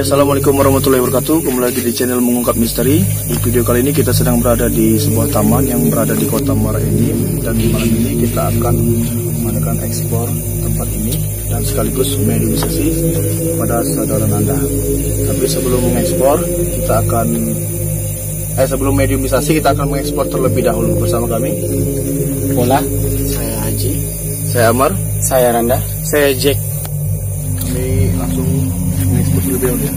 Assalamualaikum warahmatullahi wabarakatuh. Kembali lagi di channel Mengungkap Misteri. Di video kali ini kita sedang berada di sebuah taman yang berada di Kota Muara Enim, dan di malam ini kita akan mengadakan eksplor tempat ini dan sekaligus mediumisasi pada saudara Nanda. Tapi sebelum mengeksplor, sebelum mediumisasi kita akan mengeksplor terlebih dahulu bersama kami. Pola, saya Haji, saya Amar, saya Randa, saya Jack. Kami langsung mengeksplor terlebih dahulu ya.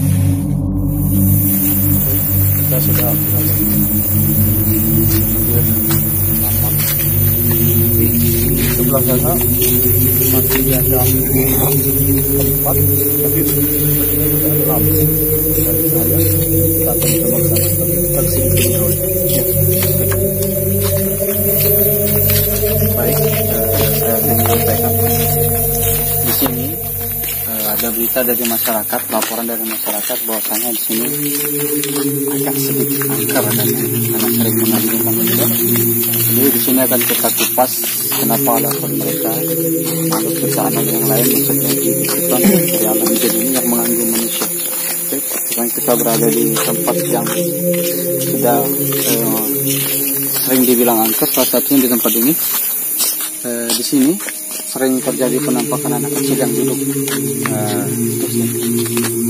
Kita sudah di sebelah sana masih ada tempat, tapi sepertinya tidak ada lampu dari saya. Kita akan coba ke sana, tapi kita kesini dulu. Baik, saya ingin menyampaikan di sini ada berita dari masyarakat, laporan dari masyarakat bahwasanya di sini agak sedikit angker adanya karena sering mengandung manusia. Jadi di sini akan kita kupas kenapa alasan mereka makhluk ciptaan yang lain maksudnya diciptakan dari alam jin ini yang mengandung manusia. Oke, sekarang kita berada di tempat yang sudah sering dibilang angker, salah satunya di tempat ini. Di sini sering terjadi penampakan anak kecil yang duduk,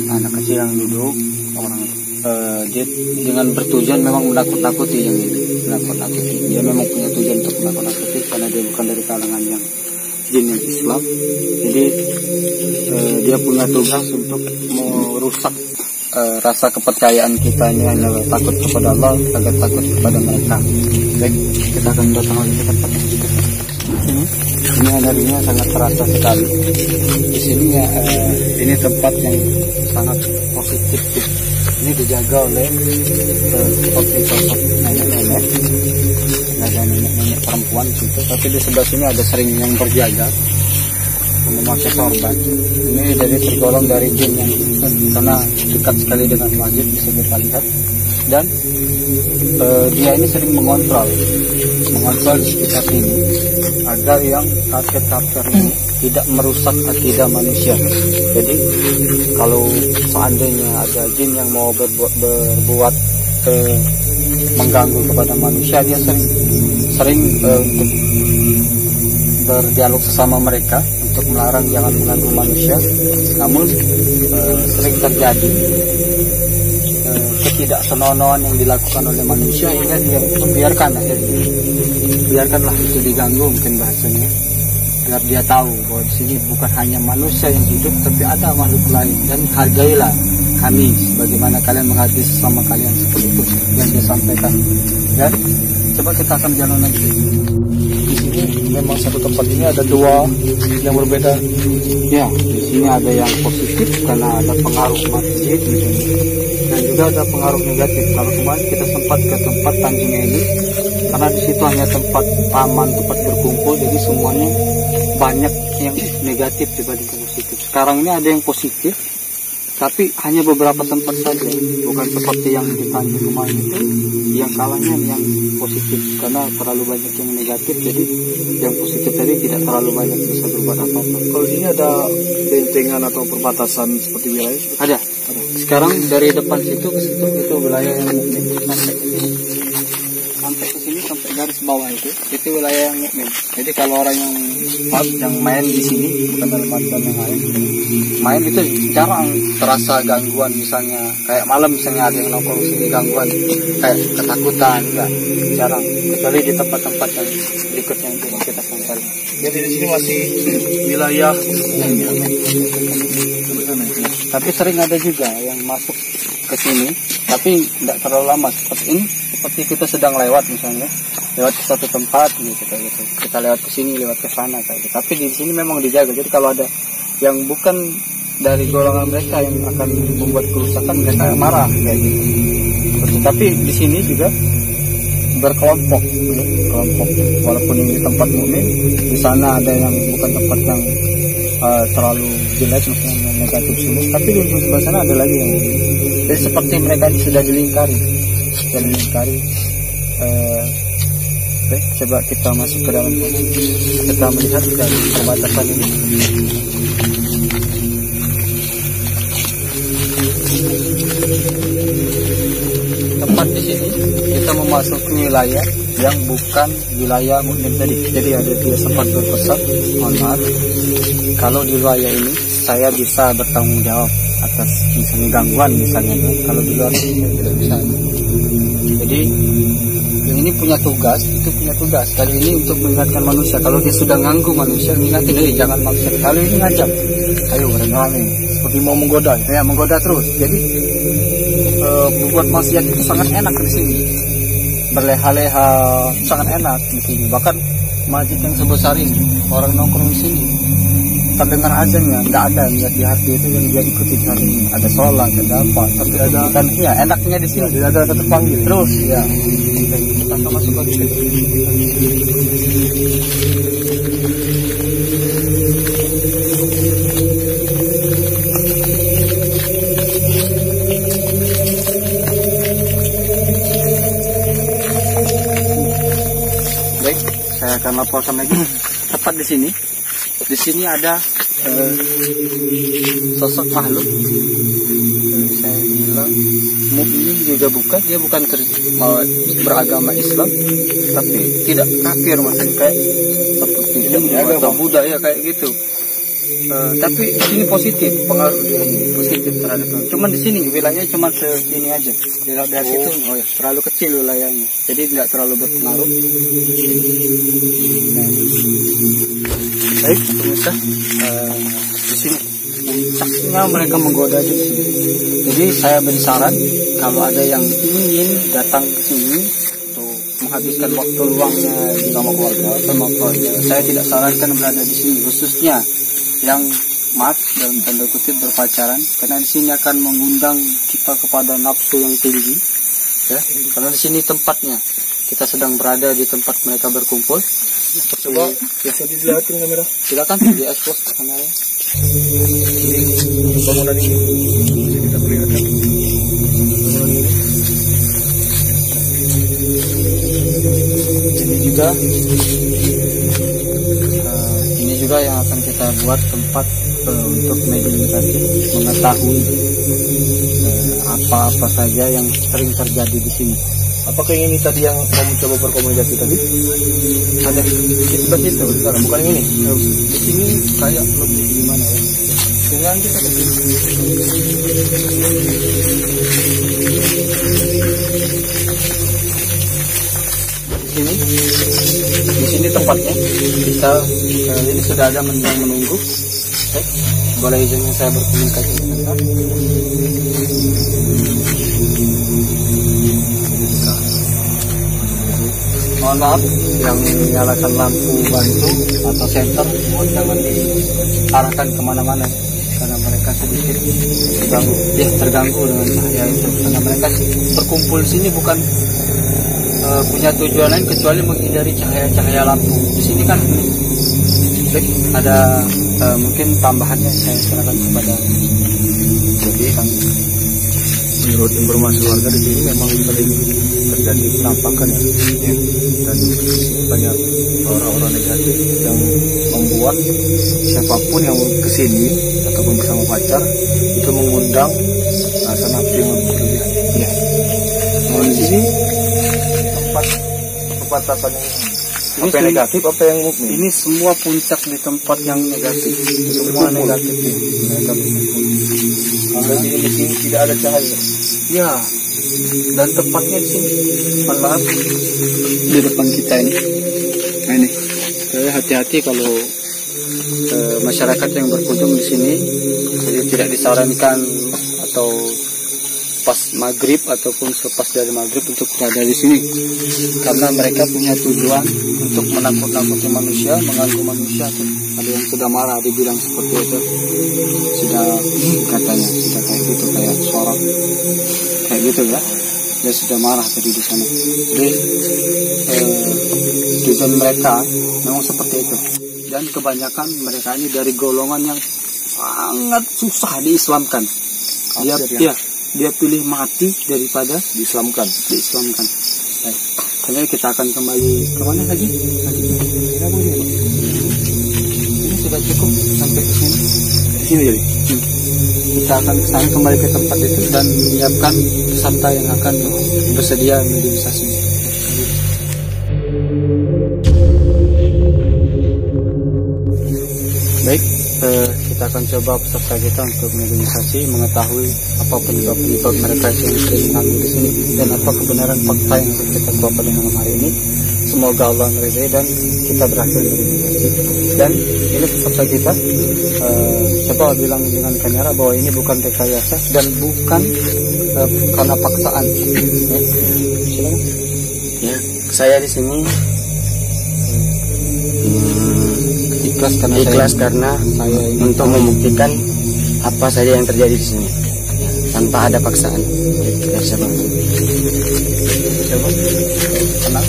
anak kecil yang duduk, orang dia dengan bertujuan memang menakut-nakuti yang ini, menakut-nakuti. Dia memang punya tujuan untuk menakut-nakuti karena dia bukan dari kalangan yang jin yang Islam. Jadi dia punya tugas untuk merusak rasa kepercayaan kita ini hanya takut kepada Allah, agar takut kepada mereka. Baik, kita akan datang lagi ke tempat ini energinya sangat terasa sekali. Di sini ya, ini tempat yang sangat positif. Ini dijaga oleh seperti sosok nenek-nenek, ada nenek-nenek perempuan di situ. Tapi di sebelah sini ada sering yang berjaga memakai sorban. Ini dari tergolong dari jin yang karena dekat sekali dengan masjid, bisa kita lihat. Dan dia ini sering mengontrol di sekitar sini agar yang kafir-kafir ini tidak merusak akidah manusia. Jadi kalau seandainya ada jin yang mau berbuat mengganggu kepada manusia, dia sering untuk berdialog sesama mereka untuk melarang jangan mengganggu manusia. Namun sering terjadi ketidaksenonohan yang dilakukan oleh manusia hingga dia biarkanlah itu diganggu, mungkin bahasanya, biar dia tahu bahwa di sini bukan hanya manusia yang hidup, tapi ada makhluk lain, dan hargailah kami sebagaimana kalian menghargai sesama kalian, seperti itu yang dia sampaikan. Dan coba kita akan jalan lagi. Di sini memang satu tempat ini ada dua yang berbeda. Ya, di sini ada yang positif karena ada pengaruh masjid, dan juga ada pengaruh negatif. Kalau kemarin kita sempat ke tempat Tanjung Eli, karena di situ hanya tempat aman, tempat berkumpul, jadi semuanya banyak yang negatif dibandingkan positif. Sekarang ini ada yang positif, tapi hanya beberapa tempat saja, bukan seperti yang di Tanjung kemarin itu, yang kalahnya yang positif, karena terlalu banyak yang negatif, jadi yang positif tadi tidak terlalu banyak bisa berbuat apa-apa. Kalau di sini ada bentengan atau perbatasan seperti wilayah? Ada. Sekarang dari depan situ ke situ itu wilayah yang mungkin sampai ke sini. sini sampai garis bawah itu wilayah yang mukmin. Jadi kalau orang yang main di sini, bukan dalam artian yang lain, main itu jarang terasa gangguan, misalnya kayak malam misalnya ada yang nongkrong sini gangguan kayak ketakutan, enggak, jarang, kecuali di tempat-tempat yang berikutnya itu yang kita sampai. Jadi di sini masih wilayah tapi sering ada juga yang masuk ke sini tapi tidak terlalu lama, seperti ini, seperti kita sedang lewat misalnya lewat ke satu tempat gitu, kita lewat ke sini, lewat ke sana kayak gitu. Tapi di sini memang dijaga, jadi kalau ada yang bukan dari golongan mereka yang akan membuat kerusakan, mereka marah kayak gitu. Tapi di sini juga berkelompok, kelompok, walaupun ini tempat mukmin, di sana ada yang bukan tempat yang terlalu jelek, misalnya yang negatif semua, tapi di sebelah sana ada lagi yang jadi seperti mereka ini sudah dilingkari. Coba kita masuk ke dalam, kita melihat dari pembatasan ini. Tempat di sini kita memasuki wilayah yang bukan wilayah mukmin tadi. Jadi ada dia sempat berpesan, mohon maaf, kalau di wilayah ini saya bisa bertanggung jawab atas misalnya gangguan misalnya, kalau di luar saya tidak bisa. Jadi yang ini punya tugas, itu punya tugas. Kali ini untuk mengingatkan manusia, kalau dia sudah ganggu manusia, ingatin, jangan maksa. Kali ini ngajak, ayo rame-rame, seperti mau menggoda ya, menggoda terus. Jadi membuat maksiat itu sangat enak di sini, berleha-leha sangat enak di sini. Bahkan masjid yang sebesar ini, orang nongkrong di sini, terdengar azannya, nggak ada niat di hati itu yang dia ikuti hari ini. Ada sholat, ada apa, tapi ada kan, iya enaknya di sini. Tidak ada kata panggil terus, ya. Kita masuk lagi. Baik, saya akan laporkan lagi. Tepat di sini. Di sini ada sosok makhluk. Saya bilang mukmin juga bukan, dia bukan beragama Islam, tapi tidak kafir, maksudnya kayak seperti atau Buddha ya kayak gitu. Tapi di sini positif, pengaruh dia ini positif terhadap orang. Cuman di sini wilayahnya cuma segini aja. Dari situ terlalu kecil wilayahnya, jadi tidak terlalu berpengaruh. Baik, pemirsa, di sini puncaknya mereka menggoda di sini. Jadi saya beri saran, kalau ada yang ingin datang ke sini untuk menghabiskan waktu luangnya sama keluarga, saya tidak sarankan berada di sini, khususnya yang maaf dalam tanda kutip berpacaran, karena di sini akan mengundang kita kepada nafsu yang tinggi, ya. Karena di sini tempatnya, kita sedang berada di tempat mereka berkumpul. Coba bisa dilihatin kamera. Silakan di expose kameranya. Ini bangunan ini bisa kita perlihatkan. Bangunan ini juga yang akan kita buat tempat untuk meditasi, mengetahui apa-apa saja yang sering terjadi di sini. Apakah ini tadi yang mau mencoba berkomunikasi tadi? Ada di sebelah situ, bukan ini. Di sini kayak lebih gimana ya? Dengan kita di sini tempatnya. Kita ini sudah ada yang menunggu. Boleh izin saya berkomunikasi sebentar. Mohon maaf yang menyalakan lampu bantu atau senter, mohon jangan diarahkan kemana-mana karena mereka sedikit terganggu dengan cahaya itu. Karena mereka berkumpul di sini bukan punya tujuan lain kecuali menghindari cahaya-cahaya lampu. Di sini kan ada mungkin tambahannya saya serahkan kepada. Jadi menurut informasi warga di sini memang sering terjadi penampakan ya, dan banyak orang-orang negatif yang membuat siapapun yang ke sini ataupun bersama pacar itu mengundang rasa nafsu yang berlebihan. Ya. Di sini tempat batasan ini? Ini Apa yang negatif, apa yang mukmin? Ini semua puncak di tempat yang negatif. Semua negatif ya. Mereka berkumpul. Berarti ini di sini tidak ada cahaya. Ya. Dan tepatnya di sini. Maaf. Di depan kita ini. Nah ini. Jadi hati-hati kalau masyarakat yang berkunjung di sini. Jadi tidak disarankan atau pas maghrib ataupun selepas dari maghrib untuk berada di sini, karena mereka punya tujuan untuk menakut-nakuti manusia, mengganggu manusia. Ada yang sudah marah dibilang seperti itu, sudah katanya sudah kayak gitu, kayak sorot kayak gitu ya, dia sudah marah tadi di sana. Jadi tujuan mereka memang seperti itu, dan kebanyakan mereka ini dari golongan yang sangat susah diislamkan. Dia pilih mati daripada Diislamkan. Baik. Kemudian kita akan kembali ke mana lagi? Ini sudah cukup sampai ke sini. Di sini jadi. Kita akan kesana kembali ke tempat itu dan menyiapkan peserta yang akan bersedia mediumisasi. Baik. Kita akan coba peserta kita untuk mediumisasi, mengetahui apa penyebab mereka yang sering mengganggu di sini dan apa kebenaran fakta yang kita kuat pada malam hari ini. Semoga Allah meridai dan kita berhasil mediumisasi. Dan ini peserta kita, coba bilang dengan kamera bahwa ini bukan rekayasa dan bukan karena paksaan. Ya, silakan. Ya, saya di sini ikhlas karena saya untuk membuktikan apa saja yang terjadi di sini tanpa ada paksaan. Kita bisa bantu. Coba, tenang.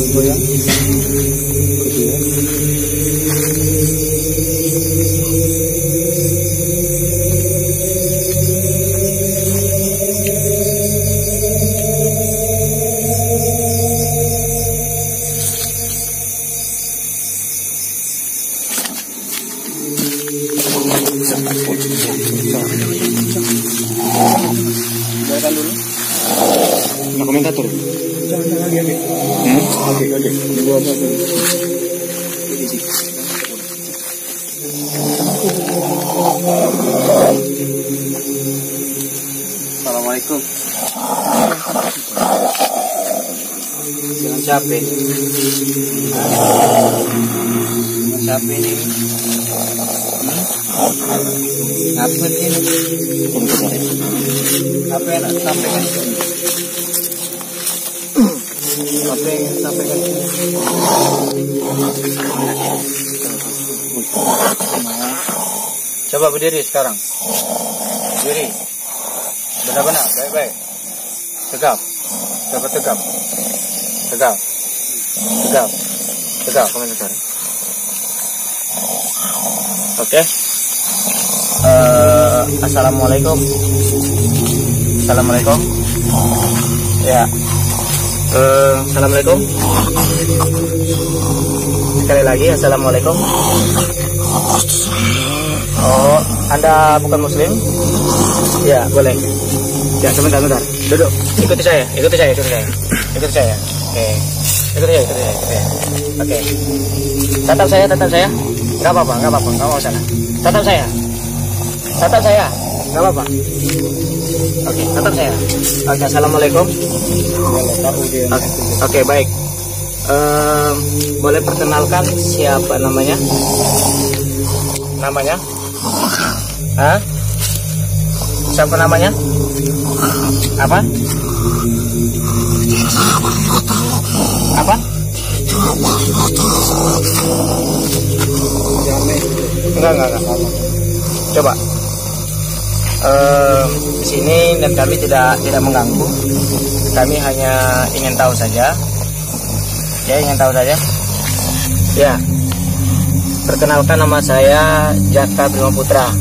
Goyang. Biarkan dulu. Nah, komentator. Jangan lagi. Oke. Tunggu apa? Assalamualaikum. Dengan siapa ini? Dengan siapa ini? Apa ini? Apa yang nak sampaikan di sini? Apa yang sampaikan di sini? Coba berdiri sekarang. Berdiri. Benar-benar, baik-baik. Tegap. Coba tegap. Tegap, komentar. Oke. Assalamualaikum. Ya. Assalamualaikum. Sekali lagi, assalamualaikum. Oh, Anda bukan Muslim? Ya, boleh. Ya, sebentar. Duduk. Ikuti saya. Oke. Ikuti saya. Oke. Tatap saya. Enggak apa-apa. Enggak mau sana. Tatap saya. Enggak apa-apa. Oke, tatap saya. Oke, assalamualaikum. Oke, baik. Boleh perkenalkan siapa namanya? Hah? Siapa namanya? Apa? Enggak. Coba. Di sini dan kami tidak mengganggu. Kami hanya ingin tahu saja. Ya. Perkenalkan, nama saya Jaka Bima Putra.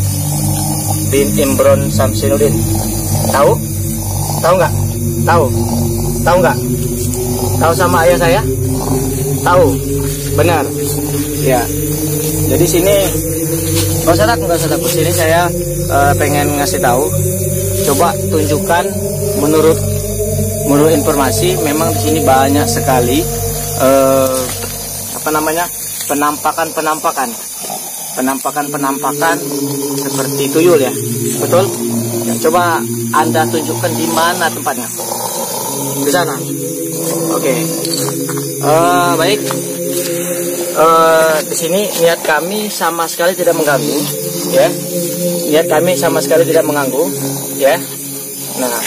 bin Imron Samsinuddin. Tahu? Tahu nggak? Tahu? Tahu nggak? Tahu sama ayah saya? Tahu? Benar? Ya. Jadi sini nggak usah takut. Sini saya pengen ngasih tahu. Coba tunjukkan menurut informasi, memang di sini banyak sekali penampakan seperti tuyul ya, betul? Ya, coba Anda tunjukkan di mana tempatnya. Di sana. Oke. Baik. Di sini niat kami sama sekali tidak mengganggu, ya. Niat kami sama sekali tidak mengganggu, ya. Nah,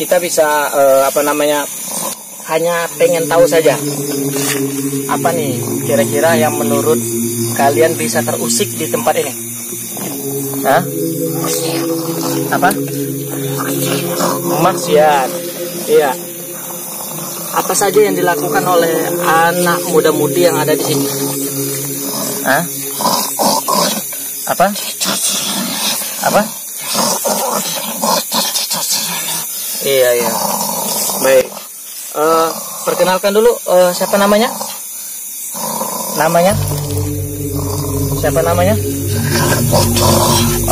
kita bisa hanya pengen tahu saja apa nih kira-kira yang menurut kalian bisa terusik di tempat ini. Hah? Apa? Maksiat. Iya. Apa saja yang dilakukan oleh anak muda-mudi yang ada di sini? Hah? Apa? Iya. Baik. Perkenalkan dulu, siapa namanya? Siapa namanya?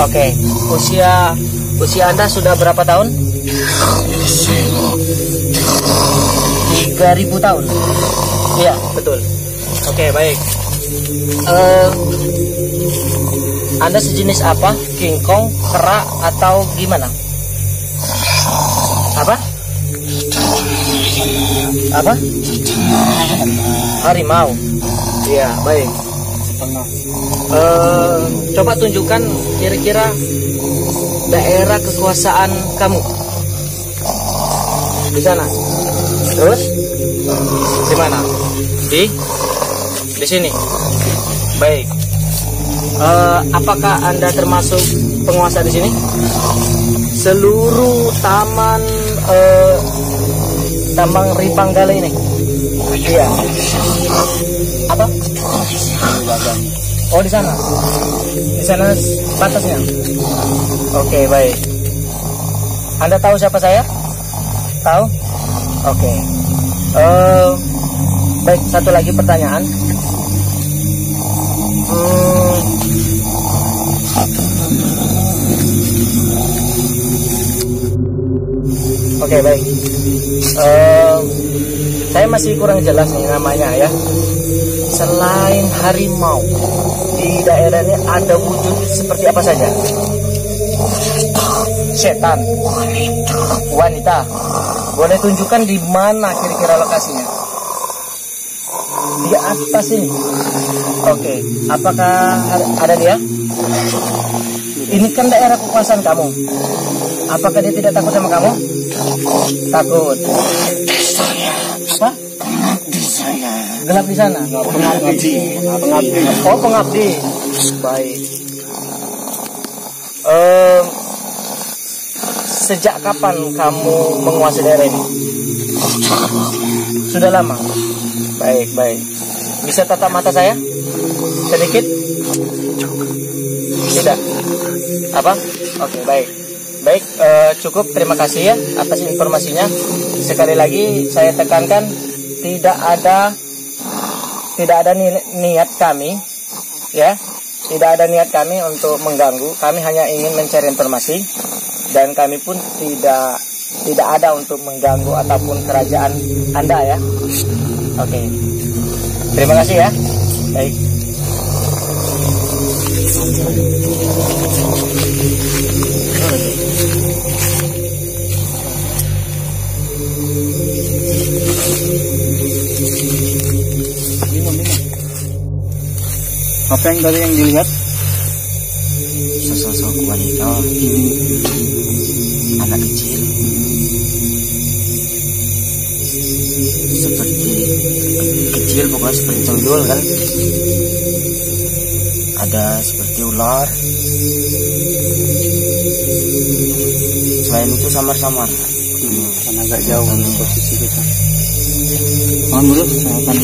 Oke. Usia Anda sudah berapa tahun? 3000 tahun. Iya, betul. Oke, baik. Anda sejenis apa? King Kong, kera, atau gimana? Apa? Harimau. Iya, baik. Coba tunjukkan kira-kira daerah kekuasaan kamu. Di sana. Terus? Di mana? Di sini. Baik. Apakah Anda termasuk penguasa di sini? Seluruh taman Tambang Ripanggale ini. Iya. Apa? Oh, di sana. Di sana batasnya. Oke, baik. Anda tahu siapa saya? Tahu? Oke. Baik, satu lagi pertanyaan. Oke, baik. Saya masih kurang jelas nih namanya ya. Selain harimau, di daerah ini ada wujud seperti apa saja? Setan, wanita. Boleh tunjukkan di mana kira-kira lokasinya? Di atas ini. Oke. Apakah ada dia? Ini kan daerah kekuasaan kamu. Apakah dia tidak takut sama kamu? Takut. Apa? Gelap di sana. Pengabdi. Oh, pengabdi. Baik. Sejak kapan kamu menguasai daerah ini? Sudah lama. Baik. Bisa tatap mata saya? Sedikit? Tidak. Apa? Oke, baik. Cukup. Terima kasih ya atas informasinya. Sekali lagi saya tekankan, tidak ada niat kami, ya. Tidak ada niat kami untuk mengganggu. Kami hanya ingin mencari informasi, dan kami pun tidak ada untuk mengganggu ataupun kerajaan Anda ya. Oke. Terima kasih ya. Baik. Apa yang tadi yang dilihat? Sosok wanita, anak kecil, seperti kecil, pokoknya seperti tuyul kan. Ada seperti ular. Selain itu samar-samar. Kan agak jauh posisi kita. Mohon dulu, saya akan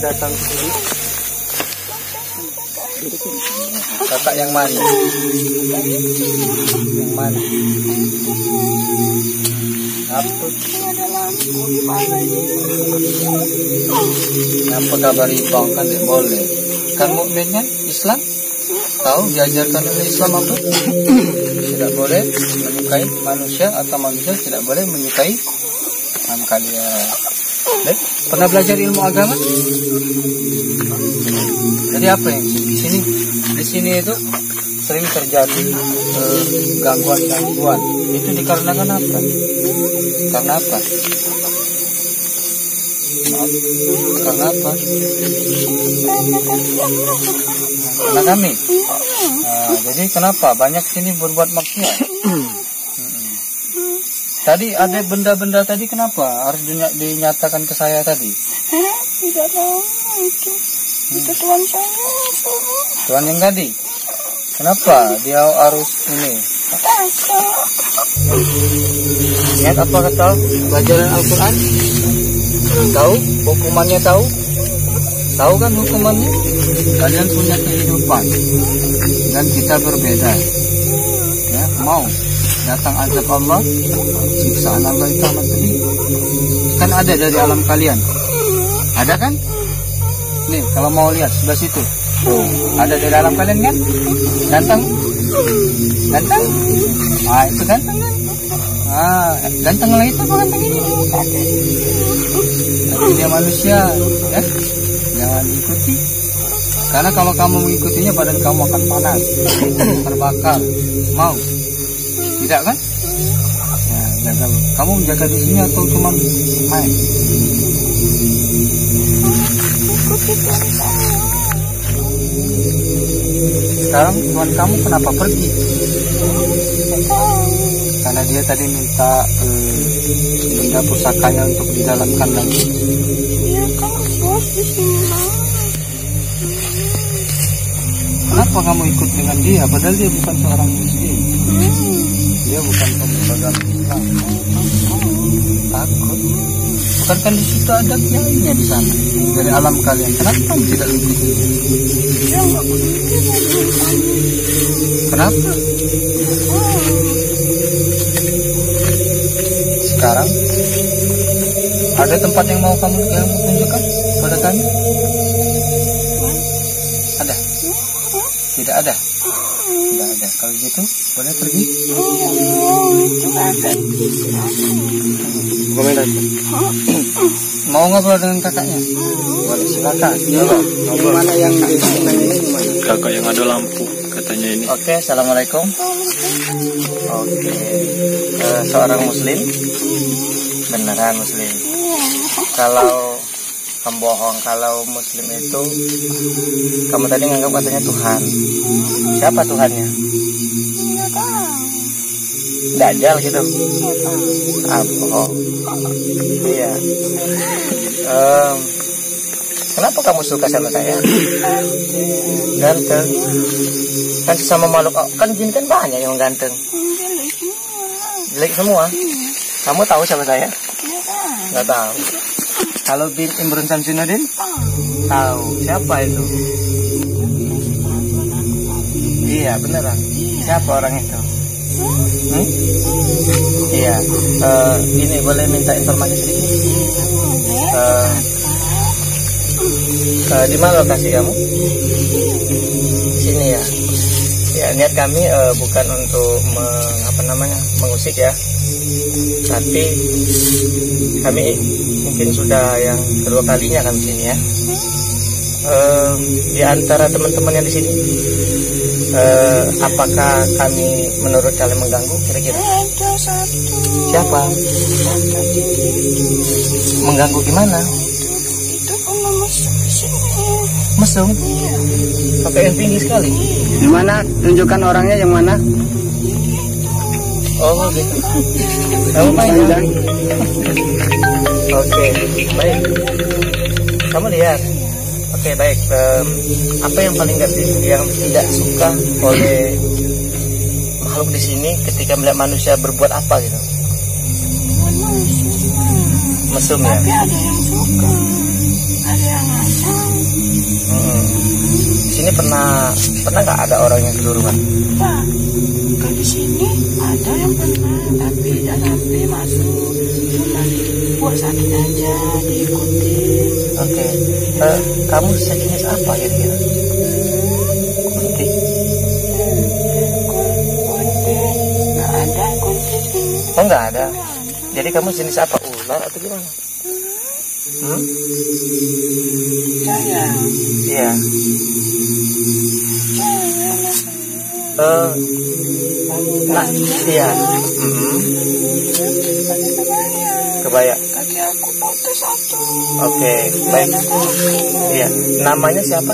datang ke sini? Kakak yang mana? Yang mana? Apa? Kenapa kabar ibang kan tidak boleh? Kan mukmin kan Islam? Tahu diajarkan oleh Islam apa? Tidak boleh menyukai manusia atau manusia tidak boleh menyukai kalian. Pernah belajar ilmu agama? Jadi apa yang di sini itu sering terjadi gangguan-gangguan. Itu dikarenakan apa? Karena apa? Maaf, karena apa? Karena kami. Nah, jadi kenapa banyak sini berbuat maksiat? Tadi ada benda-benda tadi kenapa harus dinyatakan ke saya tadi? Tidak tahu itu. Itu Tuhan saya. Tuhan yang tadi. Kenapa dia harus ini? Ingat apa kata pelajaran Al-Quran? Tahu hukumannya, tahu kan hukumannya? Kalian punya kehidupan dan kita berbeda. Ya, mau datang azab Allah, siksaan Allah itu amat pedih. Kan ada dari alam kalian, ada kan? Nih kalau mau lihat sebelah situ, ada dari alam kalian kan? Ganteng, ganteng. Ah itu ganteng kan? Ah ganteng lah itu, bukan ganteng ini. Tapi dia manusia, ya jangan diikuti. Karena kalau kamu mengikutinya badan kamu akan panas, terbakar. Mau? Tidak kan? Ya, jaga. Kamu menjaga di sini atau cuma main? Sekarang Tuhan kamu kenapa pergi? Karena dia tadi minta benda pusakanya untuk di dalam kandang. Iya kan bos di sini. Kenapa kamu ikut dengan dia? Padahal dia bukan seorang muslim. Dia bukan pemegang Islam. Takut. Bukankah di situ ada kiainya di sana dari alam kalian? Kenapa kamu tidak ikuti? Dia nggak peduli. Kenapa? Sekarang ada tempat yang mau kamu tunjukkan pada kami? Ada? Tidak ada? Tidak ada. Kalau gitu boleh pergi. Mau ngobrol dengan kakaknya? Boleh, silakan. Yang mana yang Kakak yang ada lampu katanya ini. Oke, assalamualaikum. Oke, seorang muslim, beneran muslim. Kalau kamu bohong, kalau muslim itu kamu tadi nganggap katanya Tuhan. Siapa Tuhannya? Dajjal gitu. Oh, iya. Kenapa kamu suka sama saya? Ganteng. Kan sesama makhluk, kan jin kan banyak yang ganteng. Jelek semua. Kamu tahu siapa saya? Nggak tahu. Kalau bin Imron Samsuddin? Tahu. Siapa itu? Iya, beneran. Siapa orang itu? Iya. Ini boleh minta informasi sedikit? Di mana lokasi kamu? Sini ya. Ya, niat kami bukan untuk mengusik ya. Tapi kami mungkin sudah yang kedua kalinya kami sini ya. Di antara teman-teman yang di sini, apakah kami menurut kalian mengganggu kira-kira? Ada satu. Siapa? Mengganggu gimana? Itu pernah mesum di sini. Mesum? Pakai yang tinggi sekali. Yang mana? Tunjukkan orangnya yang mana? Oh gitu. Kamu main ya? Oke, baik. Kamu lihat. Oke, baik. Apa yang paling yang tidak suka oleh makhluk di sini ketika melihat manusia berbuat apa gitu? Mesum ya? Tapi ada yang suka, ada yang asal. sini pernah nggak ada orang yang kesurupan? Nah, kan di sini ada yang pernah, tapi tidak sampai masuk, cuma buat sakit aja diikuti. Oke. Kamu sejenis apa kira-kira? Kunti. Kunti, nggak ada kunti sini. Oh nggak ada. Jadi kamu jenis apa? Ular atau gimana? Saya. Iya. Nah, iya. Kebaya. Kaki aku putus satu. Oke, baik. Iya. Namanya siapa?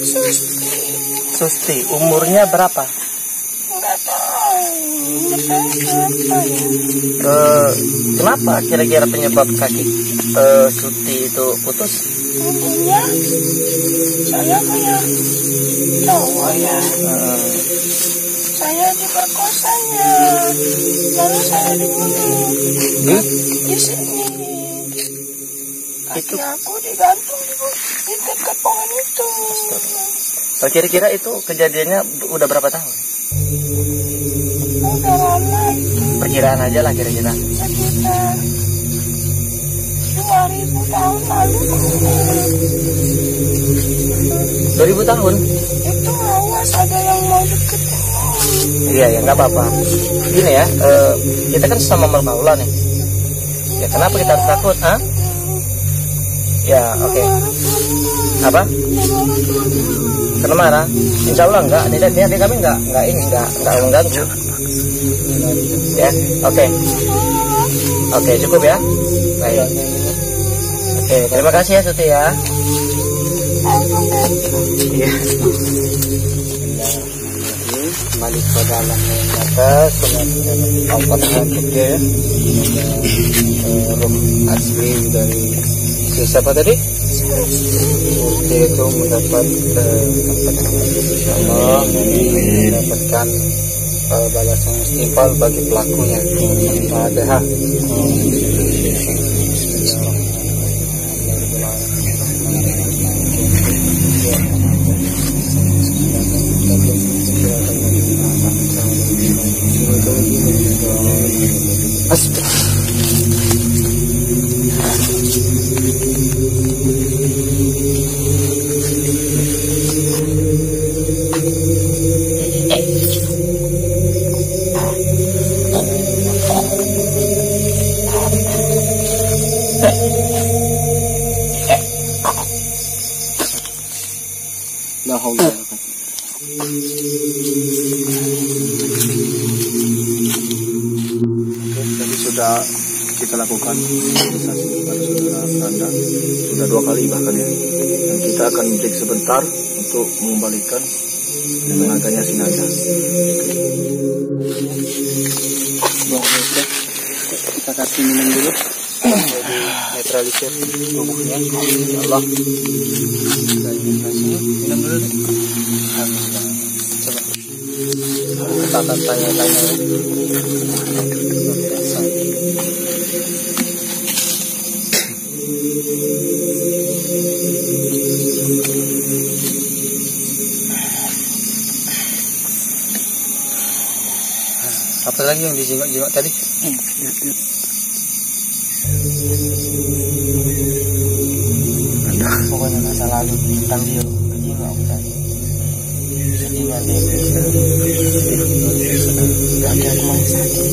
Susti. Susti. Umurnya berapa? Nggak tahu. Kenapa ya? Kenapa kira-kira penyebab kaki Suti itu putus? Mungkinnya saya kayak cowok ya. Saya diperkosanya, lalu saya dibunuh di sini. Kaki aku digantung di dekat pohon itu. Kira-kira itu kejadiannya udah berapa tahun? Udah lama itu, Perkiraan aja lah kira-kira. sekitar 2000 tahun lalu. 2000 tahun? Itu awas ada yang mau deket. Iya ya, nggak apa-apa. Gini ya, kita kan sama mermaula nih. Ya kenapa kita harus takut? Hah? Ya oke. Apa? Karena marah? Insya Allah enggak. Niat kami enggak mengganggu. Ya, oke, cukup ya. Baik. Oke, terima kasih ya Suti ya. Iya. Kembali ke dalam yang atas, kemudian empat hati roh asli dari siapa tadi? Suti itu mendapat insya Allah mendapatkan balasan yang setimpal bagi pelakunya. Al-Fatihah. Jadi sudah kita lakukan sosialisasi kepada saudara Anda sudah 2 kali bahkan ya, dan kita akan break sebentar untuk mengembalikan tenaganya Sinaga. Kita kasih minum dulu, jadi netralisir tubuhnya. Insyaallah. Minum dulu deh. Coba. Kita akan tanya-tanya. Apa lagi yang dijengok-jengok tadi? Pokoknya masa lalu tentang dia kejengok tadi. Sedihnya dia kaki aku masih sakit.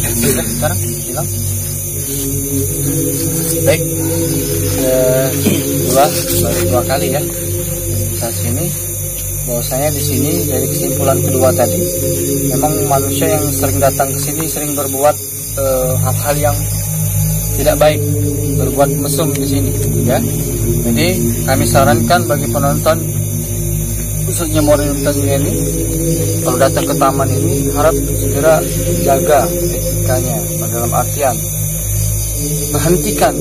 Kakinya sekarang hilang. Baik, dua kali ya saat ini. Bahwasanya di sini dari kesimpulan kedua tadi, memang manusia yang sering datang ke sini sering berbuat hal-hal yang tidak baik, berbuat mesum di sini, ya. Jadi kami sarankan bagi penonton, khususnya Morinum ini, kalau datang ke taman ini harap segera jaga etikanya, dalam artian hentikan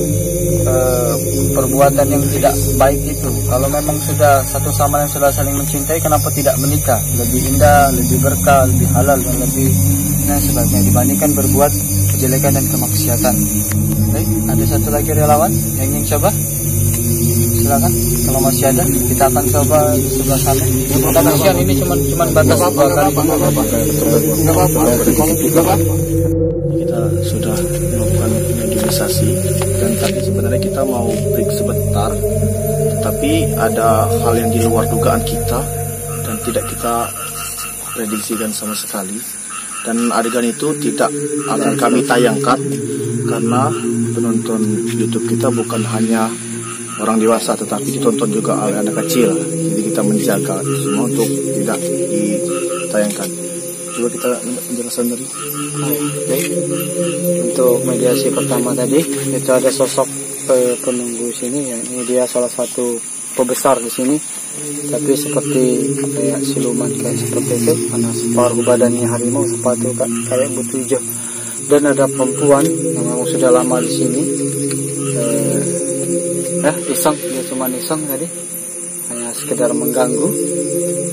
perbuatan yang tidak baik itu. Kalau memang sudah satu sama lain sudah saling mencintai, kenapa tidak menikah? Lebih indah, lebih berkah, lebih halal, dan lebih sebagainya dibandingkan berbuat kejelekan dan kemaksiatan. Baik, ada satu lagi relawan yang ingin coba, silakan. Kalau masih ada, kita akan coba di sebelah sana. Kasihan ini cuman batas 2 kali. Kita sudah melakukan negosiasi dan tadi sebenarnya kita mau break sebentar, tetapi ada hal yang di luar dugaan kita dan tidak kita prediksikan sama sekali, dan adegan itu tidak akan kami tayangkan karena penonton YouTube kita bukan hanya orang dewasa tetapi ditonton juga oleh anak kecil, jadi kita menjaga semua untuk tidak ditayangkan. Coba kita menjelaskan dari Baik. Untuk mediasi pertama tadi itu ada sosok penunggu sini ya. Ini dia salah satu pembesar di sini, tapi seperti kayak siluman kayak seperti itu karena separuh badannya harimau, sepatu kayak butuh hijau. Dan ada perempuan yang memang sudah lama di sini. Iseng, dia cuma iseng tadi, hanya sekedar mengganggu.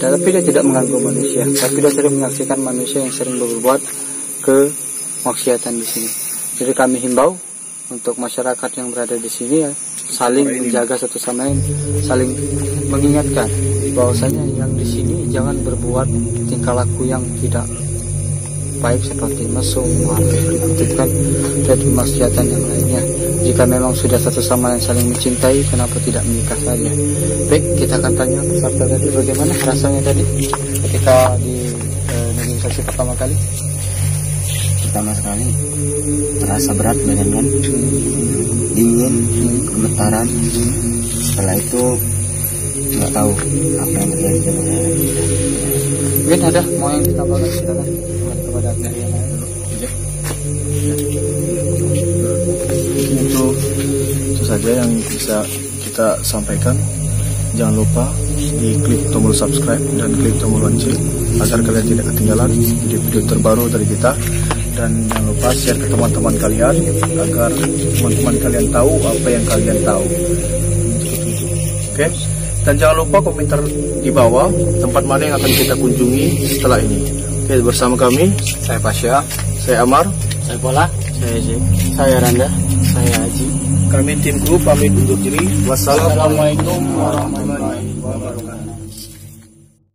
Tapi dia tidak mengganggu manusia, tapi dia sering menyaksikan manusia yang sering berbuat kemaksiatan di sini. Jadi kami himbau untuk masyarakat yang berada di sini ya, saling menjaga satu sama lain, saling mengingatkan bahwasanya yang di sini jangan berbuat tingkah laku yang tidak baik seperti mesum, mengaktifkan dan kemaksiatan yang lainnya. Jika memang sudah satu sama lain saling mencintai, kenapa tidak menikah saja? Baik, kita akan tanya peserta tadi bagaimana rasanya tadi ketika di negosiasi pertama kali. Pertama sekali terasa berat badan kan, dingin, gemetaran. Setelah itu nggak tahu apa yang terjadi dengan kita. Mungkin ada mau yang ditambahkan, silakan kepada yang lain. Itu saja yang bisa kita sampaikan. Jangan lupa di klik tombol subscribe dan klik tombol lonceng agar kalian tidak ketinggalan video-video terbaru dari kita, dan jangan lupa share ke teman-teman kalian agar teman-teman kalian tahu apa yang kalian tahu. Oke? Dan jangan lupa komentar di bawah tempat mana yang akan kita kunjungi setelah ini. Oke, bersama kami, Saya Pasya, saya Amar, saya Bola, saya J, saya Randa, saya Haji. kami tim kru pamit undur diri. Wassalamualaikum Assalamualaikum warahmatullahi wabarakatuh.